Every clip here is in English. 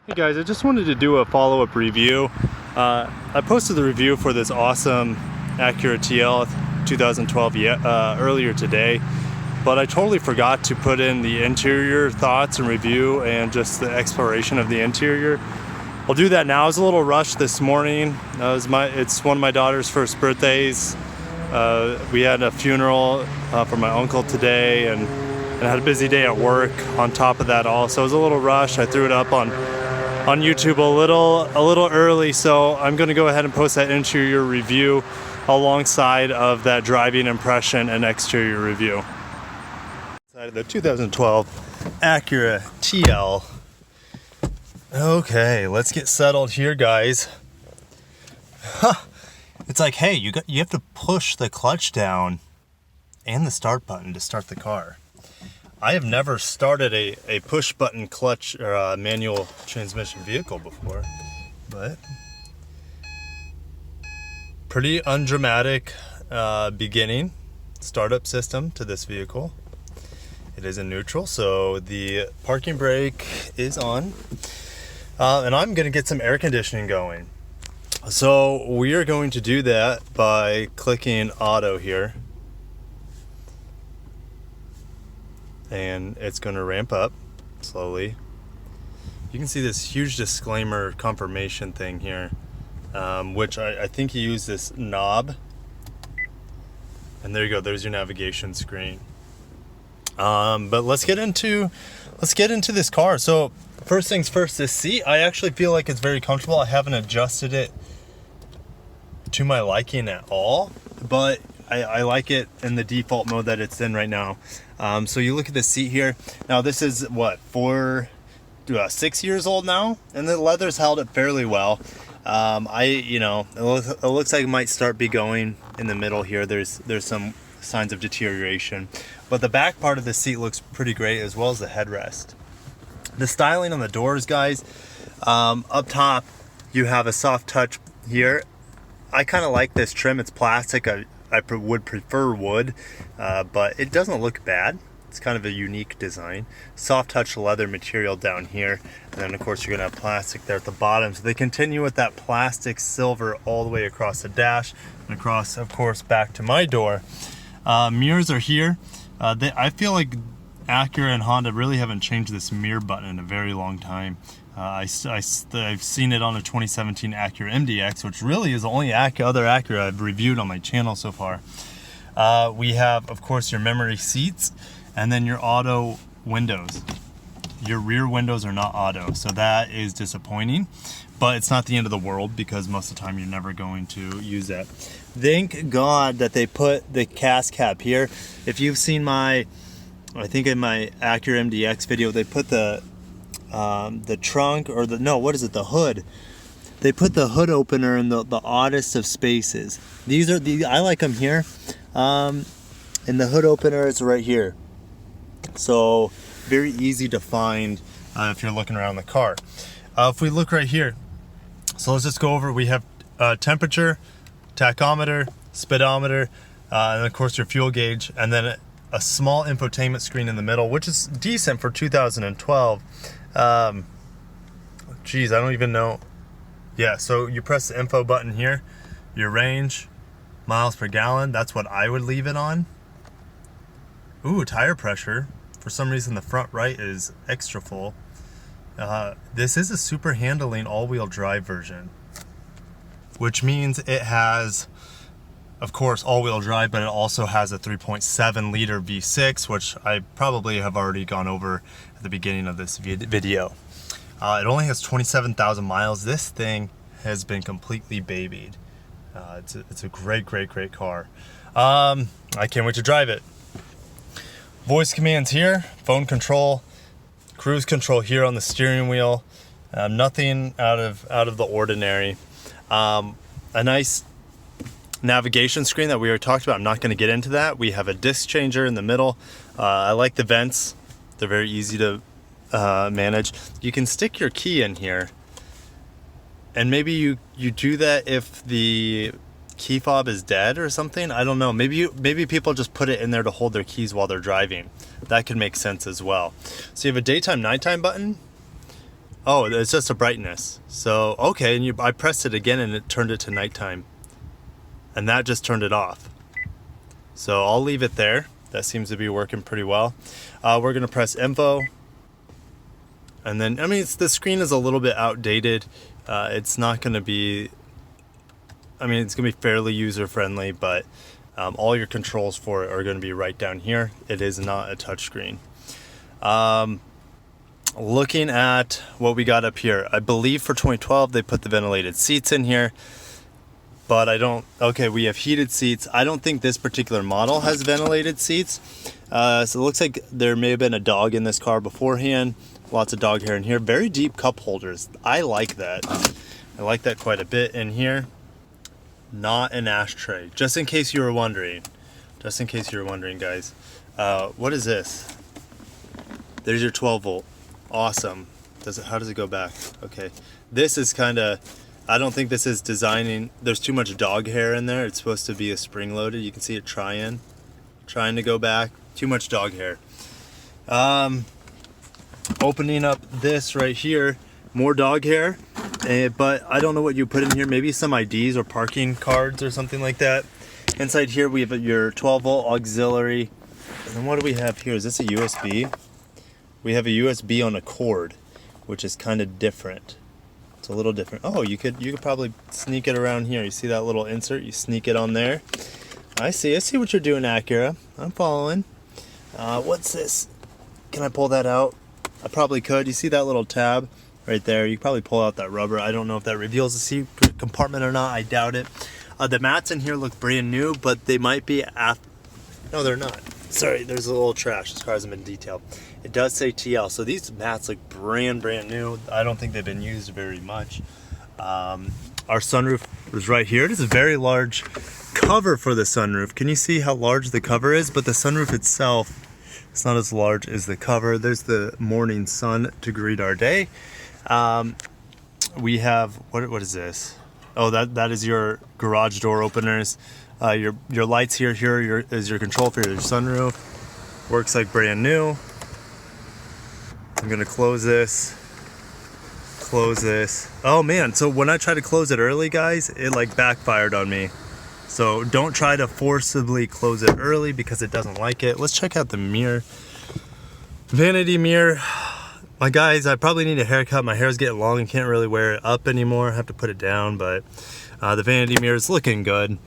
Hey guys, I just wanted to do a follow-up review. I posted the review for this awesome Acura TL 2012 earlier today, but I totally forgot to put in the interior thoughts and review and just the exploration of the interior. I'll do that now. I was a little rushed this morning. It's one of my daughter's first birthdays. We had a funeral for my uncle today, and I had a busy day at work on top of that all. So I was a little rushed. I threw it up on YouTube a little early, so I'm going to go ahead and post that interior review alongside of that driving impression and exterior review. The 2012 Acura TL. Okay, let's get settled here, guys. It's like, hey, you have to push the clutch down and the start button to start the car. I have never started a push button clutch or a manual transmission vehicle before, but pretty undramatic beginning startup system to this vehicle. It is in neutral, so the parking brake is on, and I'm going to get some air conditioning going. So we are going to do that by clicking auto here. And it's going to ramp up slowly. You can see this huge disclaimer confirmation thing here, which I think you use this knob, and there you go, there's your navigation screen. But let's get into this car. So first things first, this seat, I actually feel like it's very comfortable. I haven't adjusted it to my liking at all, but I like it in the default mode that it's in right now. So you look at the seat here. Now this is what, 6 years old now, and the leather's held up fairly well. It looks like it might start be going in the middle here. There's some signs of deterioration, but the back part of the seat looks pretty great, as well as the headrest. The styling on the doors, guys. Up top, you have a soft touch here. I kind of like this trim. It's plastic. I would prefer wood, but it doesn't look bad. It's kind of a unique design. Soft touch leather material down here, and then of course you're gonna have plastic there at the bottom. So they continue with that plastic silver all the way across the dash and across, of course, back to my door. Mirrors are here. I feel like Acura and Honda really haven't changed this mirror button in a very long time. I've seen it on a 2017 Acura MDX, which really is the only other Acura I've reviewed on my channel so far. We have, of course, your memory seats, and then your auto windows. Your rear windows are not auto, so that is disappointing, but it's not the end of the world, because most of the time you're never going to use that. Thank God that they put the cast cap here. If you've seen I think in my Acura MDX video, they put the trunk, or the hood. They put the hood opener in the oddest of spaces. I like them here. And the hood opener is right here. So very easy to find if you're looking around the car. If we look right here, so let's just go over, we have temperature, tachometer, speedometer, and of course your fuel gauge, and then a small infotainment screen in the middle, which is decent for 2012. Geez, I don't even know. Yeah, so you press the info button here, your range, miles per gallon, that's what I would leave it on. Ooh, tire pressure. For some reason the front right is extra full. This is a super handling all-wheel drive version, which means it has, of course, all-wheel drive, but it also has a 3.7 liter V6, which I probably have already gone over at the beginning of this video. It only has 27,000 miles. This thing has been completely babied. It's a great car. I can't wait to drive it. Voice commands here, phone control, cruise control here on the steering wheel. Nothing out of the ordinary. A nice navigation screen that we already talked about. I'm not going to get into that. We have a disc changer in the middle. I like the vents. They're very easy to manage. You can stick your key in here, and maybe you do that if the key fob is dead or something. I don't know. Maybe people just put it in there to hold their keys while they're driving. That could make sense as well. So you have a daytime nighttime button, Oh, it's just a brightness. So, okay, and I pressed it again and it turned it to nighttime. And that just turned it off. So I'll leave it there. That seems to be working pretty well. We're gonna press info. And then, I mean, the screen is a little bit outdated. It's not gonna be, I mean, it's gonna be fairly user-friendly, but all your controls for it are gonna be right down here. It is not a touchscreen. Looking at what we got up here, I believe for 2012 they put the ventilated seats in here, but I don't, okay, we have heated seats. I don't think this particular model has ventilated seats. So it looks like there may have been a dog in this car beforehand. Lots of dog hair in here. Very deep cup holders. I like that. I like that quite a bit in here. Not an ashtray, just in case you were wondering. Just in case you were wondering, guys. What is this? There's your 12 volt. Awesome. How does it go back? Okay. This is kind of, I don't think this is designing, there's too much dog hair in there. It's supposed to be a spring loaded. You can see it trying to go back. Too much dog hair. Opening up this right here, more dog hair, but I don't know what you put in here. Maybe some IDs or parking cards or something like that. Inside here we have your 12 volt auxiliary. And then what do we have here? Is this a USB? We have a USB on a cord, which is kind of different. It's a little different. Oh, you could probably sneak it around here. You see that little insert? You sneak it on there. I see what you're doing, Acura. I'm following. What's this? Can I pull that out? I probably could. You see that little tab right there? You can probably pull out that rubber. I don't know if that reveals the secret compartment or not. I doubt it. The mats in here look brand new, but they might be no, they're not. Sorry, there's a little trash. This car hasn't been detailed. It does say TL, so these mats look brand new. I don't think they've been used very much. Our sunroof is right here. It is a very large cover for the sunroof. Can you see how large the cover is? But the sunroof itself, it's not as large as the cover. There's the morning sun to greet our day. We have, what is this? Oh, that is your garage door openers. Your lights here is your control for your sunroof. Works like brand new. I'm gonna close this. Oh man, so when I tried to close it early, guys, it like backfired on me. So don't try to forcibly close it early because it doesn't like it. Let's check out the mirror. Vanity mirror. My guys, I probably need a haircut. My hair's getting long and can't really wear it up anymore. I have to put it down, but the vanity mirror is looking good.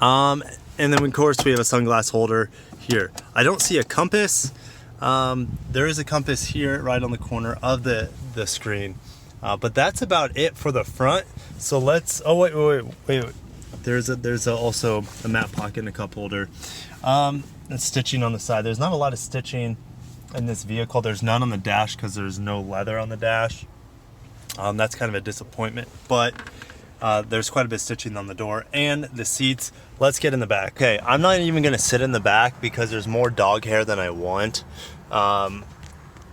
And then of course we have a sunglass holder here. I don't see a compass. There is a compass here right on the corner of the screen. But that's about it for the front. So let's, oh wait. There's also a map pocket and a cup holder. And stitching on the side. There's not a lot of stitching in this vehicle. There's none on the dash because there's no leather on the dash. That's kind of a disappointment, but there's quite a bit of stitching on the door and the seats. Let's get in the back. Okay, I'm not even gonna sit in the back because there's more dog hair than I want.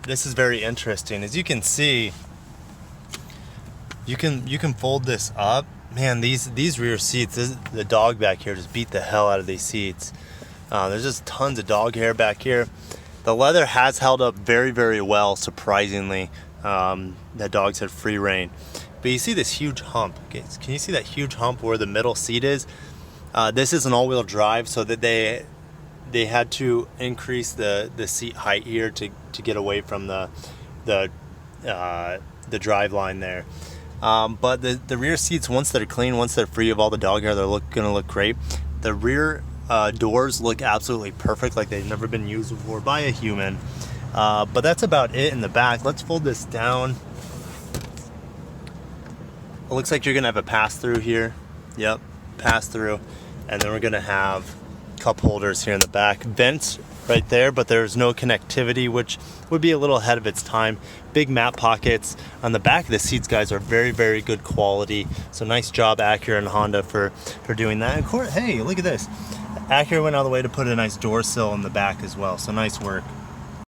This is very interesting. As you can see, you can fold this up. Man, these rear seats, the dog back here just beat the hell out of these seats. There's just tons of dog hair back here. The leather has held up very, very well, surprisingly. The dogs had free reign. But you see this huge hump. Okay, can you see that huge hump where the middle seat is? This is an all-wheel drive, so that they had to increase the seat height here to get away from the drive line there. But the rear seats, once they're clean, once they're free of all the dog hair, they're gonna look great. The rear doors look absolutely perfect, like they've never been used before by a human. But that's about it in the back. Let's fold this down. It looks like you're gonna have a pass-through here. Yep, pass-through. And then we're gonna have cup holders here in the back. Vents right there, but there's no connectivity, which would be a little ahead of its time. Big map pockets. On the back of the seats, guys, are very, very good quality. So nice job, Acura and Honda, for doing that. And of course, hey, look at this. Acura went all the way to put a nice door sill in the back as well. So nice work.